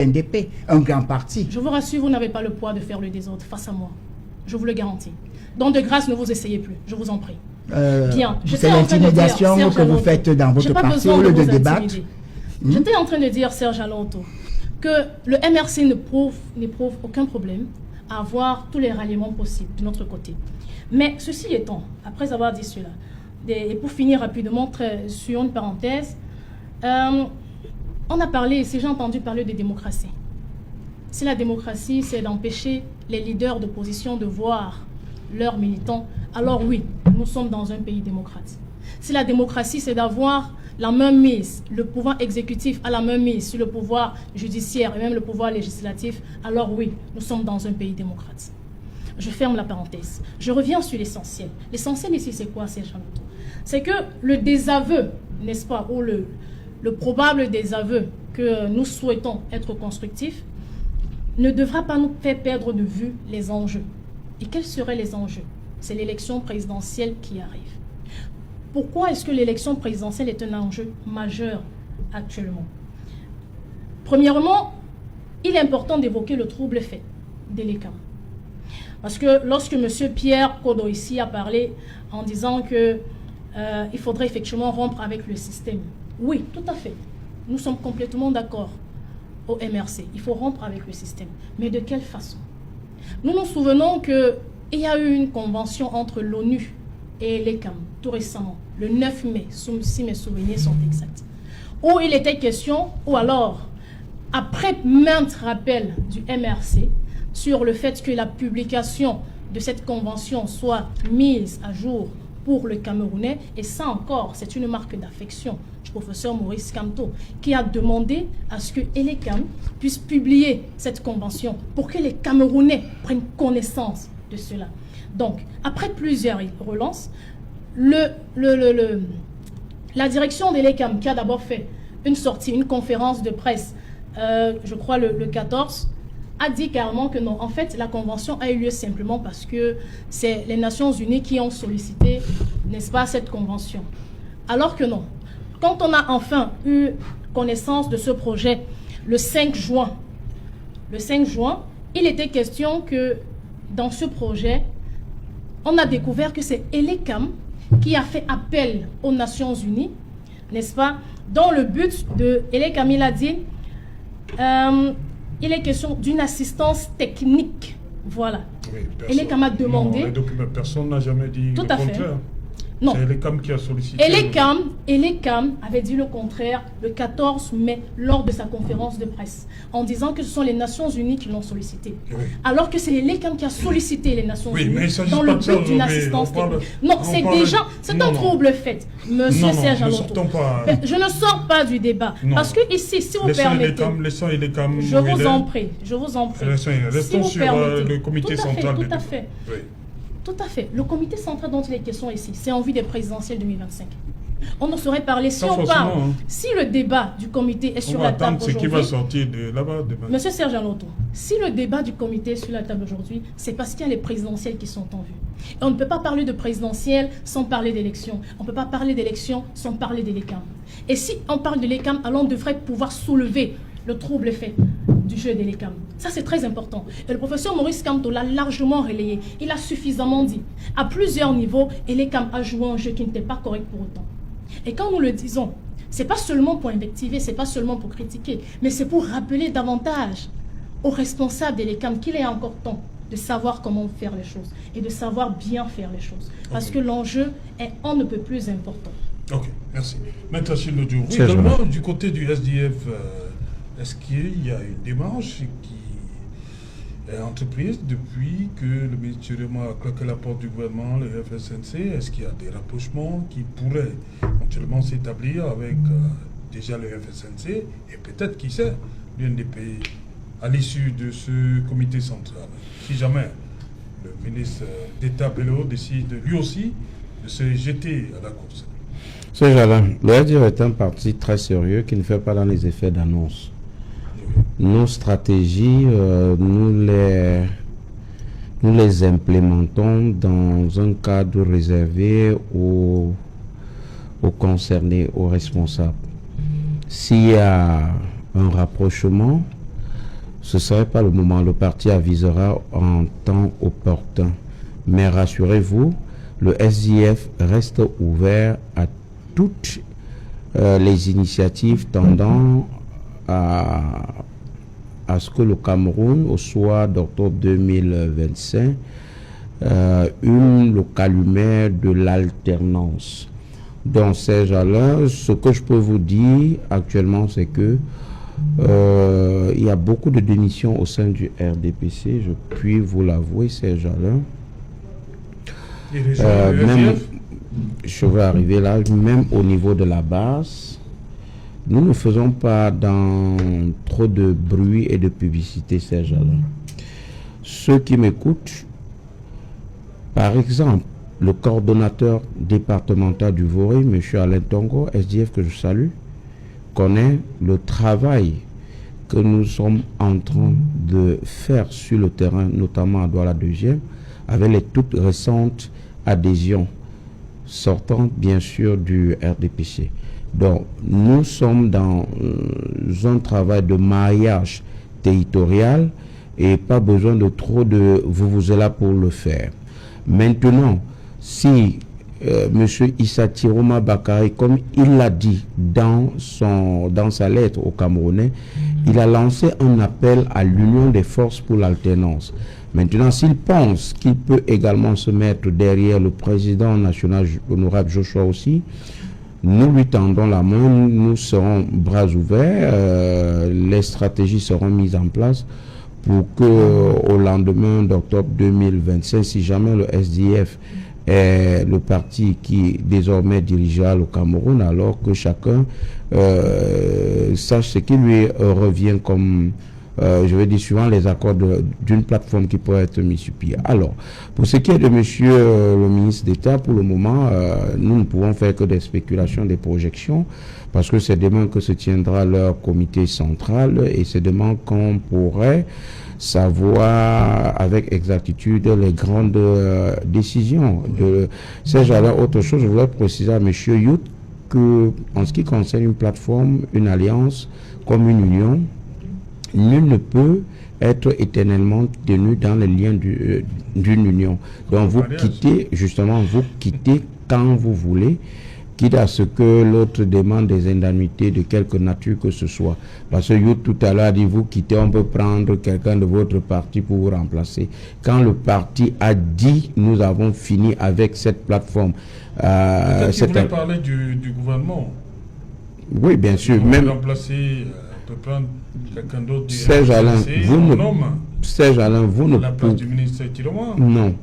NDP, un grand parti. Je vous rassure, vous n'avez pas le poids de faire le désordre face à moi. Je vous le garantis. Donc de grâce, ne vous essayez plus, je vous en prie. Bien. C'est l'intimidation que vous faites dans votre parti au lieu de débattre. J'étais en train de dire, Serge Alonto, que le MRC n'éprouve aucun problème à avoir tous les ralliements possibles de notre côté. Mais ceci étant, après avoir dit cela, et pour finir rapidement sur une parenthèse, on a parlé, si j'ai entendu parler de démocratie. Si la démocratie, c'est d'empêcher les leaders d'opposition de voir leurs militants, alors oui, nous sommes dans un pays démocrate. Si la démocratie, c'est d'avoir la main mise, le pouvoir exécutif a la main mise sur le pouvoir judiciaire et même le pouvoir législatif, alors oui, nous sommes dans un pays démocrate. Je ferme la parenthèse. Je reviens sur l'essentiel. L'essentiel ici, c'est quoi, Serge Alonto? C'est que le désaveu, n'est-ce pas, ou le probable désaveu que nous souhaitons être constructif, ne devra pas nous faire perdre de vue les enjeux. Et quels seraient les enjeux? C'est l'élection présidentielle qui arrive. Pourquoi est-ce que l'élection présidentielle est un enjeu majeur actuellement? Premièrement, il est important d'évoquer le trouble fait d'Elekam. Parce que lorsque M. Pierre Kodo ici a parlé en disant qu'il faudrait effectivement rompre avec le système. Oui, tout à fait. Nous sommes complètement d'accord au MRC. Il faut rompre avec le système. Mais de quelle façon? Nous nous souvenons qu'il y a eu une convention entre l'ONU et Elekam tout récemment, le 9 mai, si mes souvenirs sont exacts, où il était question, ou alors, après maintes rappels du MRC, sur le fait que la publication de cette convention soit mise à jour pour le Camerounais, et ça encore, c'est une marque d'affection du professeur Maurice Kamto, qui a demandé à ce que Elekam puisse publier cette convention pour que les Camerounais prennent connaissance de cela. Donc, après plusieurs relances, la direction d'Elekam, qui a d'abord fait une sortie, une conférence de presse, je crois le 14, a dit carrément que non. En fait, la convention a eu lieu simplement parce que c'est les Nations Unies qui ont sollicité, n'est-ce pas, cette convention. Alors que non. Quand on a enfin eu connaissance de ce projet, le 5 juin, il était question que dans ce projet, on a découvert que c'est Elekam qui a fait appel aux Nations Unies, n'est-ce pas, dans le but de Elekam, il a dit, il est question d'une assistance technique. Voilà. Oui, Elekam a demandé. Non, personne n'a jamais dit tout le à contraire. Fait. Non. C'est Elekam qui a sollicité. Elekam avait dit le contraire le 14 mai lors de sa conférence de presse, en disant que ce sont les Nations Unies qui l'ont sollicité. Oui. Alors que c'est Elekam qui a sollicité les Nations Unies dans le but d'une assistance technique. Non, c'est un trouble fait. Monsieur Serge Alonto. Je ne sors pas du débat. Non. Parce que ici, si vous permettez. Laissons Elekam. Je vous en prie. Restons sur le comité central. Tout à fait. Oui. Tout à fait. Le comité central dont il est question ici, c'est en vue des présidentielles 2025. On en saurait parler si on parle. Hein. Si le débat du comité est sur la table aujourd'hui... ce qui va sortir de là-bas demain. Monsieur Serge Alonto, si le débat du comité est sur la table aujourd'hui, c'est parce qu'il y a les présidentielles qui sont en vue. Et on ne peut pas parler de présidentielles sans parler d'élections. On ne peut pas parler d'élections sans parler d'Elekam. Et si on parle d'Elekam, alors on devrait pouvoir soulever le trouble fait du jeu d'Elekam. Ça, c'est très important. Et le professeur Maurice Kamto l'a largement relayé. Il a suffisamment dit. À plusieurs niveaux, Elekam a joué un jeu qui n'était pas correct pour autant. Et quand nous le disons, ce n'est pas seulement pour invectiver, ce n'est pas seulement pour critiquer, mais c'est pour rappeler davantage aux responsables d'Elekam qu'il est encore temps de savoir comment faire les choses et de savoir bien faire les choses. Parce que l'enjeu est on ne peut plus important. Ok, merci. Maître Achille Lodjour, oui, également du côté du SDF, est-ce qu'il y a une démarche qui est entreprise depuis que le ministère a claqué la porte du gouvernement, le FSNC? Est-ce qu'il y a des rapprochements qui pourraient éventuellement s'établir avec déjà le FSNC et peut-être, qui sait, l'UNDP à l'issue de ce comité central? Si jamais le ministre d'État Bello décide lui aussi de se jeter à la course. C'est Jalin. Le SDF est un parti très sérieux qui ne fait pas dans les effets d'annonce. Nos stratégies, nous les implémentons dans un cadre réservé aux concernés, aux responsables. S'il y a un rapprochement, ce ne serait pas le moment. Le parti avisera en temps opportun. Mais rassurez-vous, le SDF reste ouvert à toutes les initiatives tendant à ce que le Cameroun, au soir d'octobre 2025, le calumet de l'alternance. Dans ces gens-là, ce que je peux vous dire actuellement, c'est que il y a beaucoup de démissions au sein du RDPC, je puis vous l'avouer, ces gens-là. Même, je vais arriver là, même au niveau de la base, nous ne faisons pas dans trop de bruit et de publicité, ces gens-là. Ceux qui m'écoutent, par exemple, le coordonnateur départemental du Voré, M. Alain Tongo, SDF que je salue, connaît le travail que nous sommes en train de faire sur le terrain, notamment à Douala-2e, avec les toutes récentes adhésions sortant bien sûr du RDPC. Donc, nous sommes dans un travail de maillage territorial et pas besoin de trop de vous êtes là pour le faire. Maintenant, si M. Issa Tiroma Bakary, comme il l'a dit dans sa lettre aux Camerounais, il a lancé un appel à l'union des forces pour l'alternance. Maintenant, s'il pense qu'il peut également se mettre derrière le président national, honorable Joshua aussi, nous lui tendons la main, nous serons bras ouverts, les stratégies seront mises en place pour que au lendemain d'octobre 2025, si jamais le SDF est le parti qui désormais dirigera le Cameroun, alors que chacun sache ce qui lui revient comme je vais dire suivant les accords d'une plateforme qui pourrait être mise sur pied. Alors, pour ce qui est de monsieur le ministre d'État, pour le moment, nous ne pouvons faire que des spéculations, des projections, parce que c'est demain que se tiendra leur comité central, et c'est demain qu'on pourrait savoir avec exactitude les grandes décisions de ces gens-là. Autre chose, je voudrais préciser à monsieur Yout que, en ce qui concerne une plateforme, une alliance, comme une union, nul ne peut être éternellement tenu dans les liens d'une union. Donc vous quittez, justement, vous quittez quand vous voulez, quitte à ce que l'autre demande des indemnités de quelque nature que ce soit. Parce que You tout à l'heure a dit, vous quittez, on peut prendre quelqu'un de votre parti pour vous remplacer. Quand le parti a dit, nous avons fini avec cette plateforme. Peut-être qu'il voulait parler du gouvernement. Oui, bien sûr. Même remplacer... prendre quelqu'un d'autre du Serge Alain, vous ne la place du ministre Tiroma. Non,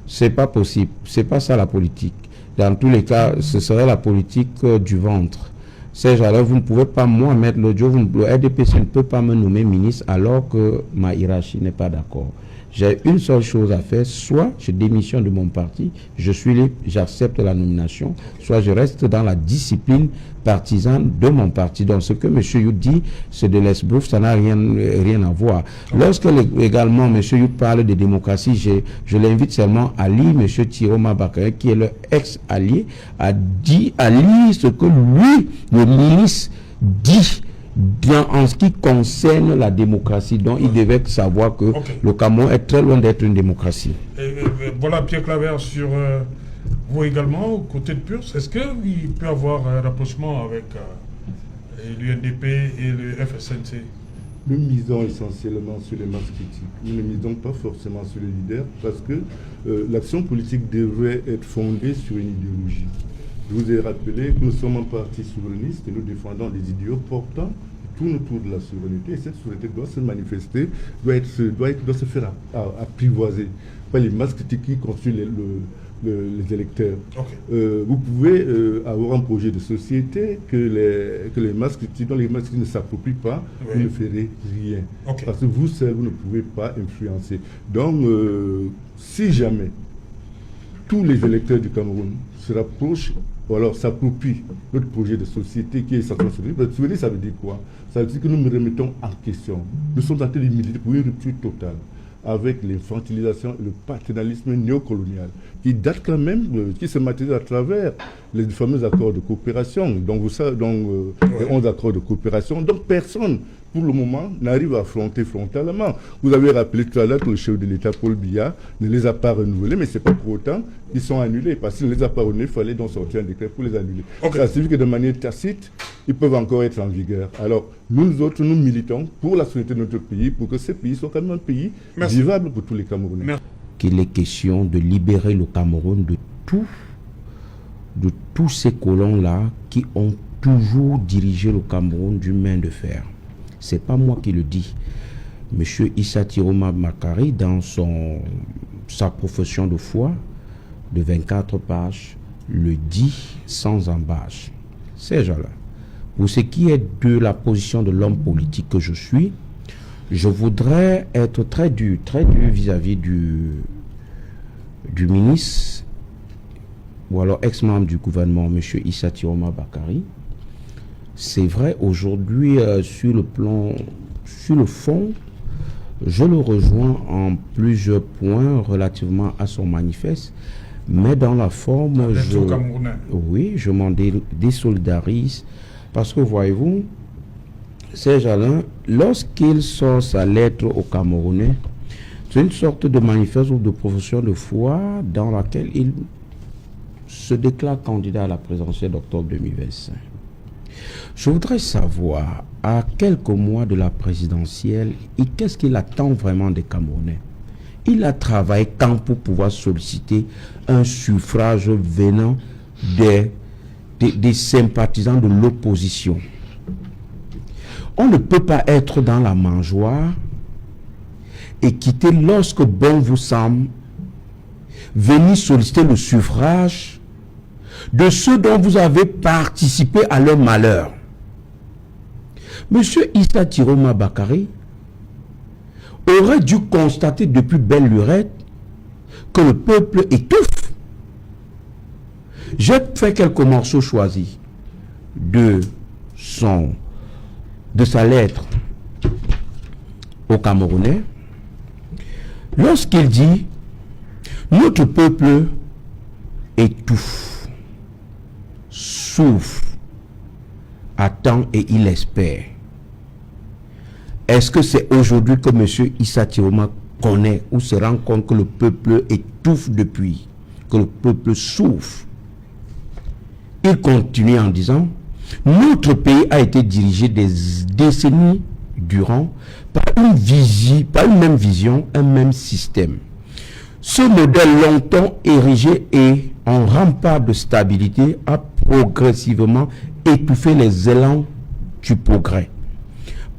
c'est pas possible. C'est pas ça la politique. Dans tous les cas, ce serait la politique du ventre. Serge Alain, vous ne pouvez pas moi mettre l'audio. Le RDPC ne peut pas me nommer ministre alors que ma hiérarchie n'est pas d'accord. J'ai une seule chose à faire, soit je démissionne de mon parti, je suis libre, j'accepte la nomination, soit je reste dans la discipline partisane de mon parti. Donc ce que M. Yout dit, c'est de l'esbrouf, ça n'a rien à voir. Lorsque également M. Yout parle de démocratie, je l'invite seulement à lire M. Tiroma Bakary, qui est le ex-allié, à lire ce que lui, le ministre, dit en ce qui concerne la démocratie, donc il devait savoir que le Cameroun est très loin d'être une démocratie. Voilà, Pierre Claver, sur vous également, côté de PURS, est-ce qu'il peut y avoir un rapprochement avec l'UNDP et le FSNC? Nous misons essentiellement sur les masses critiques. Nous ne misons pas forcément sur les leaders, parce que l'action politique devrait être fondée sur une idéologie. Je vous ai rappelé que nous sommes un parti souverainiste et nous défendons les idéaux portant qui tournent autour de la souveraineté. Et cette souveraineté doit se manifester, doit se faire apprivoiser par les masses critiques qui constituent les électeurs. Vous pouvez avoir un projet de société que les masses critiques, dont les masses critiques ne s'approprient pas, vous ne ferez rien. Parce que vous seul, vous ne pouvez pas influencer. Donc, si jamais tous les électeurs du Cameroun se rapprochent ou alors s'approprient notre projet de société qui est essentiellement souverain, ça veut dire quoi? Ça veut dire que nous nous remettons en question. Nous sommes en train de militer pour une rupture totale avec l'infantilisation et le paternalisme néocolonial qui date quand même, qui se matérialise à travers les fameux accords de coopération. Donc, vous savez, les 11 accords de coopération. Donc, personne, pour le moment, n'arrive à affronter frontalement. Vous avez rappelé tout à l'heure que le chef de l'État, Paul Biya, ne les a pas renouvelés, mais ce n'est pas pour autant qu'ils sont annulés. Parce qu'il ne les a pas renouvelés, il fallait donc sortir un décret pour les annuler. Ça signifie que de manière tacite, ils peuvent encore être en vigueur. Alors, nous autres, nous militons pour la souveraineté de notre pays, pour que ce pays soit quand même un pays vivable pour tous les Camerounais. Qu'il est question de libérer le Cameroun de tous ces colons-là qui ont toujours dirigé le Cameroun d'une main de fer. Ce n'est pas moi qui le dis. Monsieur Issa Tiroma Bakary, dans sa profession de foi, de 24 pages, le dit sans embâche. Ces gens-là. Pour ce qui est de la position de l'homme politique que je suis, je voudrais être très dur vis-à-vis du ministre ou alors ex-membre du gouvernement, M. Issa Tiroma Bakary. C'est vrai, aujourd'hui, sur le fond, je le rejoins en plusieurs points relativement à son manifeste, mais dans la forme, je m'en désolidarise, parce que voyez-vous, Serge Alain, lorsqu'il sort sa lettre aux Camerounais, c'est une sorte de manifeste ou de profession de foi dans laquelle il se déclare candidat à la présidentielle d'octobre 2025. Je voudrais savoir, à quelques mois de la présidentielle, qu'est-ce qu'il attend vraiment des Camerounais? Il a travaillé quand pour pouvoir solliciter un suffrage venant des sympathisants de l'opposition. On ne peut pas être dans la mangeoire et quitter lorsque bon vous semble, venir solliciter le suffrage de ceux dont vous avez participé à leur malheur. Monsieur Issa Tiroma Bakary aurait dû constater depuis belle lurette que le peuple étouffe. J'ai fait quelques morceaux choisis de sa lettre aux Camerounais, lorsqu'il dit « Notre peuple étouffe, souffre, attend et il espère ». Est-ce que c'est aujourd'hui que M. Issa Tiroma connaît ou se rend compte que le peuple étouffe depuis, que le peuple souffre? Il continue en disant « Notre pays a été dirigé des décennies durant par une même vision, un même système. Ce modèle longtemps érigé et en rempart de stabilité a progressivement étouffé les élans du progrès,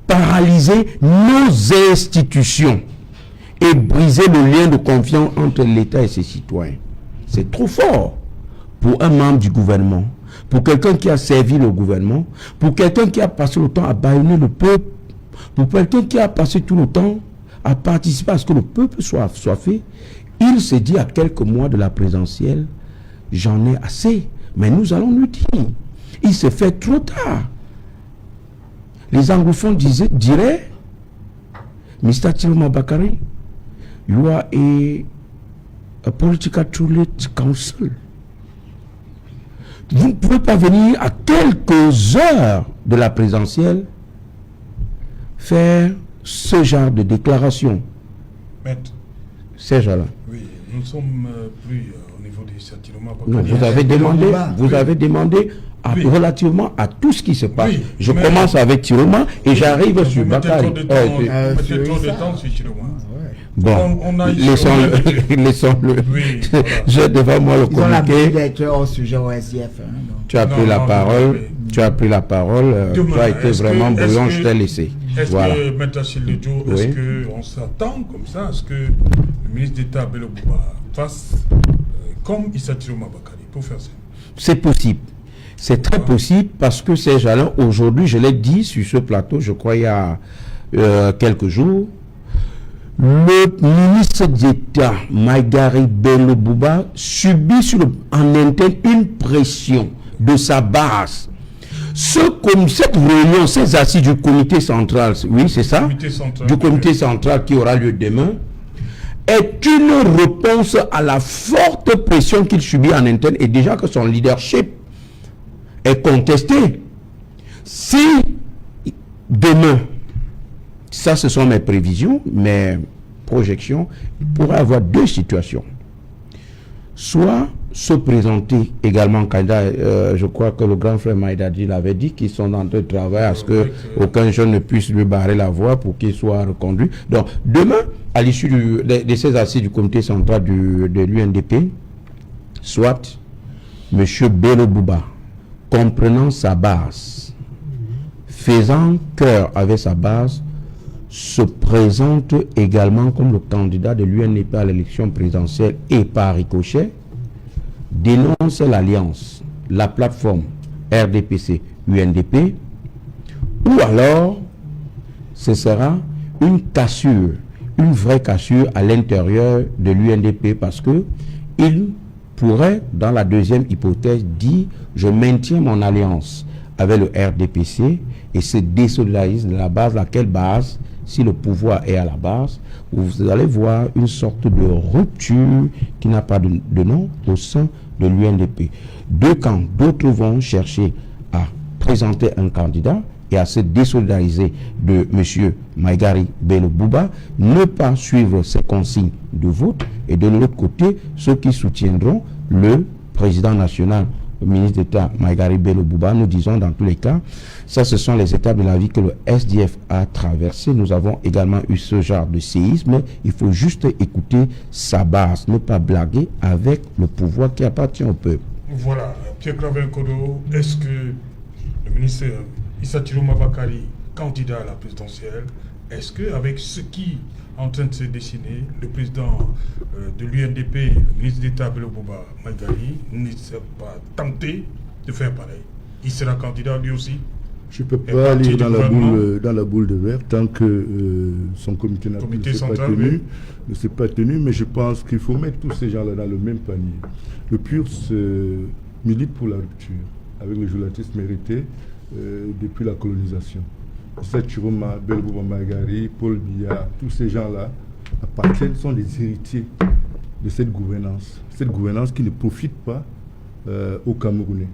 paralysé nos institutions et brisé le lien de confiance entre l'État et ses citoyens. » C'est trop fort pour un membre du gouvernement, pour quelqu'un qui a servi le gouvernement, pour quelqu'un qui a passé le temps à bâillonner le peuple, pour quelqu'un qui a passé tout le temps à participer à ce que le peuple soit fait. Il se dit à quelques mois de la présidentielle, j'en ai assez, mais nous allons lui dire, il se fait trop tard. Les anglophones diraient, Mr. Tiroma Bakary, you are a political toilet council. Vous ne pouvez pas venir à quelques heures de la présidentielle faire ce genre de déclaration. Maître. Ces gens-là. Oui, nous ne sommes plus au niveau des Issa Tiroma Bakary. Non, vous avez demandé relativement à tout ce qui se passe. Oui, je commence avec Tiroma et j'arrive sur Bakary. Vous mettez trop de temps sur Tiroma. Bon, laissons-le. Oui, voilà. J'ai devant moi le communiqué. D'être au sujet au SDF. Tu as pris la parole. Tu as pris la parole. Tu as été vraiment brillant, je t'ai laissé. Est-ce que, M. Achille-Ledio, est-ce qu'on s'attend comme ça à ce que le ministre d'État Bello Bouba fasse comme Issa Tiroma Bakary pour faire ça? C'est possible. C'est très possible parce que ces gens-là, aujourd'hui, je l'ai dit sur ce plateau, je crois il y a quelques jours, le ministre d'État Maïgari Bello Bouba subit en interne une pression de sa base. Cette réunion, ces assises du comité central, oui c'est ça, du comité central qui aura lieu demain, est une réponse à la forte pression qu'il subit en interne et déjà que son leadership est contesté, si demain, ça ce sont mes prévisions, mes projections, il pourrait y avoir deux situations. Soit se présenter également candidat, je crois que le grand frère Maïdadi l'avait dit, qu'ils sont en train de travailler à ce qu'aucun jeune ne puisse lui barrer la voie pour qu'il soit reconduit. Donc demain, à l'issue de ces assises du comité central de l'UNDP, soit M. Bello Bouba, comprenant sa base, faisant cœur avec sa base, se présente également comme le candidat de l'UNDP à l'élection présidentielle et par ricochet, dénonce l'alliance, la plateforme RDPC-UNDP, ou alors ce sera une cassure, une vraie cassure à l'intérieur de l'UNDP parce que il pourrait, dans la deuxième hypothèse, dire je maintiens mon alliance avec le RDPC et se désolidarise de la base, laquelle base, si le pouvoir est à la base, vous allez voir une sorte de rupture qui n'a pas de nom au sein de l'UNDP. Deux camps, d'autres vont chercher à présenter un candidat et à se désolidariser de M. Maïgari Bello Bouba, ne pas suivre ses consignes de vote, et de l'autre côté, ceux qui soutiendront le président national, le ministre d'État Maïgari Bello Bouba. Nous disons dans tous les cas, ça ce sont les étapes de la vie que le SDF a traversées. Nous avons également eu ce genre de séisme. Il faut juste écouter sa base, ne pas blaguer avec le pouvoir qui appartient au peuple. Voilà, Pierre Claver Kodo, est-ce que le ministre Issa Chiroma Bakari, candidat à la présidentielle, est-ce qu'avec ce qui est en train de se dessiner, le président de l'UNDP, le ministre d'État Bello Bouba Maïgari, ne s'est pas tenté de faire pareil? Il sera candidat lui aussi? Je ne peux pas lire dans la boule de verre tant que son comité ne s'est pas tenu, mais je pense qu'il faut mettre tous ces gens-là dans le même panier. Le PUR se milite pour la rupture avec les journalistes mérités depuis la colonisation. Issa Chiroma, Bello Bouba Maïgari, Paul Biya, tous ces gens-là sont des héritiers de cette gouvernance qui ne profite pas aux Camerounais.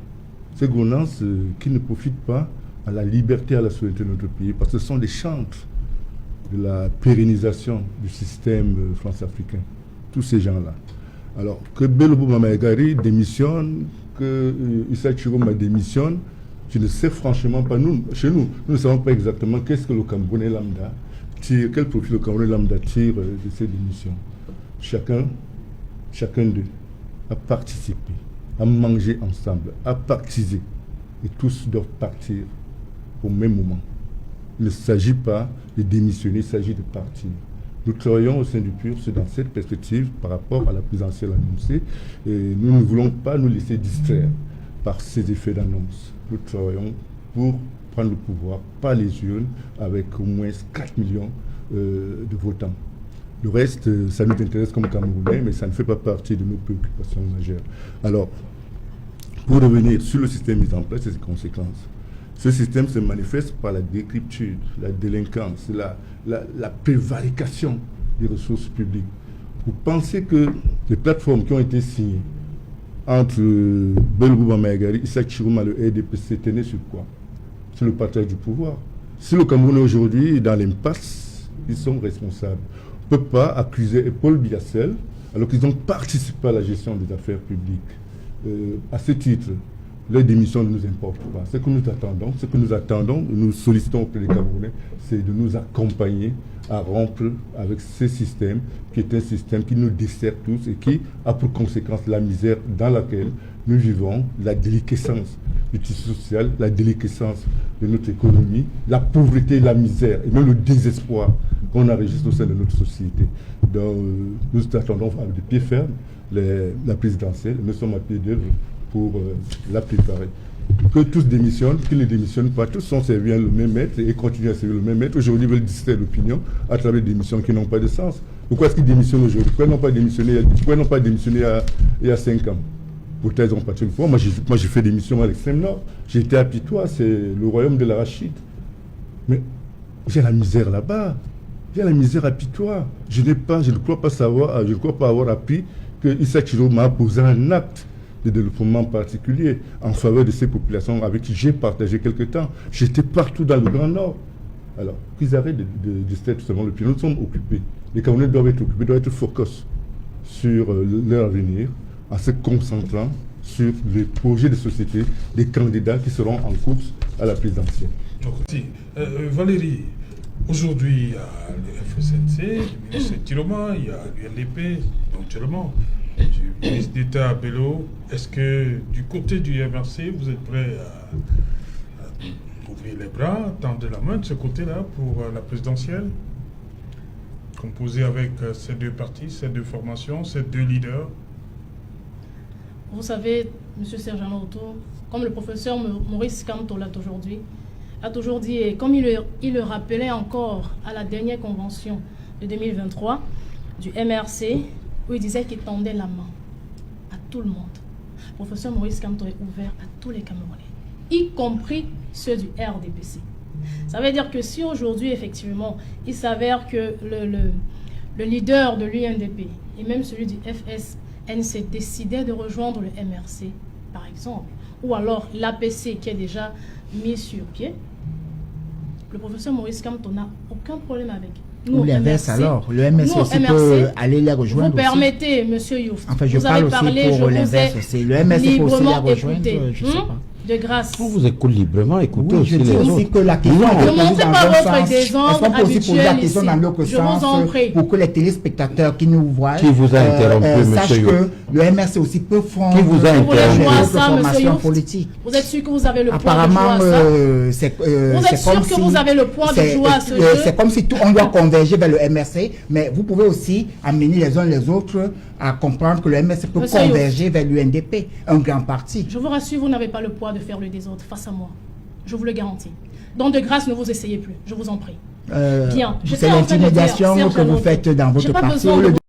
Cette gouvernance qui ne profite pas à la liberté, à la souveraineté de notre pays, parce que ce sont des chantres de la pérennisation du système france-africain, tous ces gens-là. Alors, que Bello Bouba Maïgari démissionne, que Issa Chiroma démissionne, je ne sais franchement pas, chez nous ne savons pas exactement qu'est-ce que le Camerounais lambda tire, quel profil le Camerounais lambda tire de ces démissions. Chacun d'eux a participé, a mangé ensemble, a pactisé, et tous doivent partir au même moment. Il ne s'agit pas de démissionner, il s'agit de partir. Nous travaillons au sein du PUR dans cette perspective par rapport à la présidentielle annoncée, et nous ne voulons pas nous laisser distraire par ces effets d'annonce. Nous travaillons pour prendre le pouvoir par les urnes avec au moins 4 millions de votants. Le reste, ça nous intéresse comme Camerounais, mais ça ne fait pas partie de nos préoccupations majeures. Alors, pour revenir sur le système mis en place et ses conséquences, ce système se manifeste par la décrypture, la délinquance, la prévarication des ressources publiques. Vous pensez que les plateformes qui ont été signées entre Bello Bouba Maïgari, Issa Chiroma, le RDPC, tenaient sur quoi? Sur le partage du pouvoir. Si le Cameroun est aujourd'hui dans l'impasse, ils sont responsables. On ne peut pas accuser Paul Biya alors qu'ils ont participé à la gestion des affaires publiques. À ce titre, les démissions ne nous importent pas. Ce que nous attendons, nous sollicitons auprès des Camerounais, c'est de nous accompagner à rompre avec ce système qui est un système qui nous dessert tous et qui a pour conséquence la misère dans laquelle nous vivons, la déliquescence du tissu social, la déliquescence de notre économie, la pauvreté, la misère et même le désespoir qu'on enregistre au sein de notre société. Donc nous attendons avec des pieds fermes la présidentielle. Nous sommes à pied d'œuvre pour la préparer. Que tous démissionnent, qu'ils ne démissionnent pas, tous sont servis le même maître et continuent à servir le même maître. Aujourd'hui, ils veulent distraire l'opinion à travers des démissions qui n'ont pas de sens. Pourquoi est-ce qu'ils démissionnent aujourd'hui? Pourquoi ils n'ont pas démissionné il y a 5 ans? Pourtant, ils ont parti une fois. Moi, j'ai fait des missions à l'extrême nord. J'ai été à Pitois, c'est le royaume de l'arachide. Mais j'ai la misère là-bas. J'ai la misère à Pitois. Je ne crois pas avoir appris que Issa Chiroma a posé un acte de développement particulier en faveur de ces populations avec qui j'ai partagé quelque temps. J'étais partout dans le Grand Nord. Alors, qu'ils arrêtent de distraire tout simplement le pays. Nous sommes occupés. Les Camerounais doivent être occupés, doivent être focus sur leur avenir en se concentrant sur les projets de société des candidats qui seront en course à la présidentielle. Valérie, aujourd'hui, il y a le FSNC, le ministre Tiroma, il y a l'UNDP, éventuellement, du ministre d'État Bello. Est-ce que du côté du MRC, vous êtes prêt à ouvrir les bras, tendre la main de ce côté-là pour la présidentielle, composée avec ces deux partis, ces deux formations, ces deux leaders? Vous savez, M. Serge Anoto, comme le professeur Maurice Kamto l'a toujours dit, et comme il le rappelait encore à la dernière convention de 2023 du MRC, où il disait qu'il tendait la main à tout le monde. Le professeur Maurice Kamto est ouvert à tous les Camerounais, y compris ceux du RDPC. Ça veut dire que si aujourd'hui, effectivement, il s'avère que le leader de l'UNDP et même celui du FSNC décidait de rejoindre le MRC, par exemple, ou alors l'APC qui est déjà mis sur pied, le professeur Maurice Kamto n'a aucun problème avec. Nous, ou l'inverse alors, le MRC aussi peut aller les rejoindre. Vous permettez, monsieur Youf, enfin, je parle aussi pour l'inverse aussi. Le MRC peut aussi les rejoindre, je sais pas. De grâce. On vous écoute librement, écoutez oui, aussi je dis les aussi autres. que la question ne montrez pas votre désordre est-ce qu'on peut aussi poser la question dans l'autre je sens vous en prie. pour que les téléspectateurs qui nous voient Qui vous a interrompu, sachent monsieur que le MRC aussi peut fondre Qui vous a interrompu? Formation politique. Vous êtes sûr que vous avez le apparemment, poids de jouer à ça? Vous êtes sûr que vous avez le poids de jouer à ce jeu? C'est comme si on doit converger vers le MRC, mais vous pouvez aussi amener les uns les autres à comprendre que le MRC peut converger vers l'UNDP, un grand parti. Je vous rassure, vous n'avez pas le poids de faire le désordre face à moi. Je vous le garantis. Donc de grâce, ne vous essayez plus. Je vous en prie. Bien. C'est l'intimidation que vous faites dans votre parti.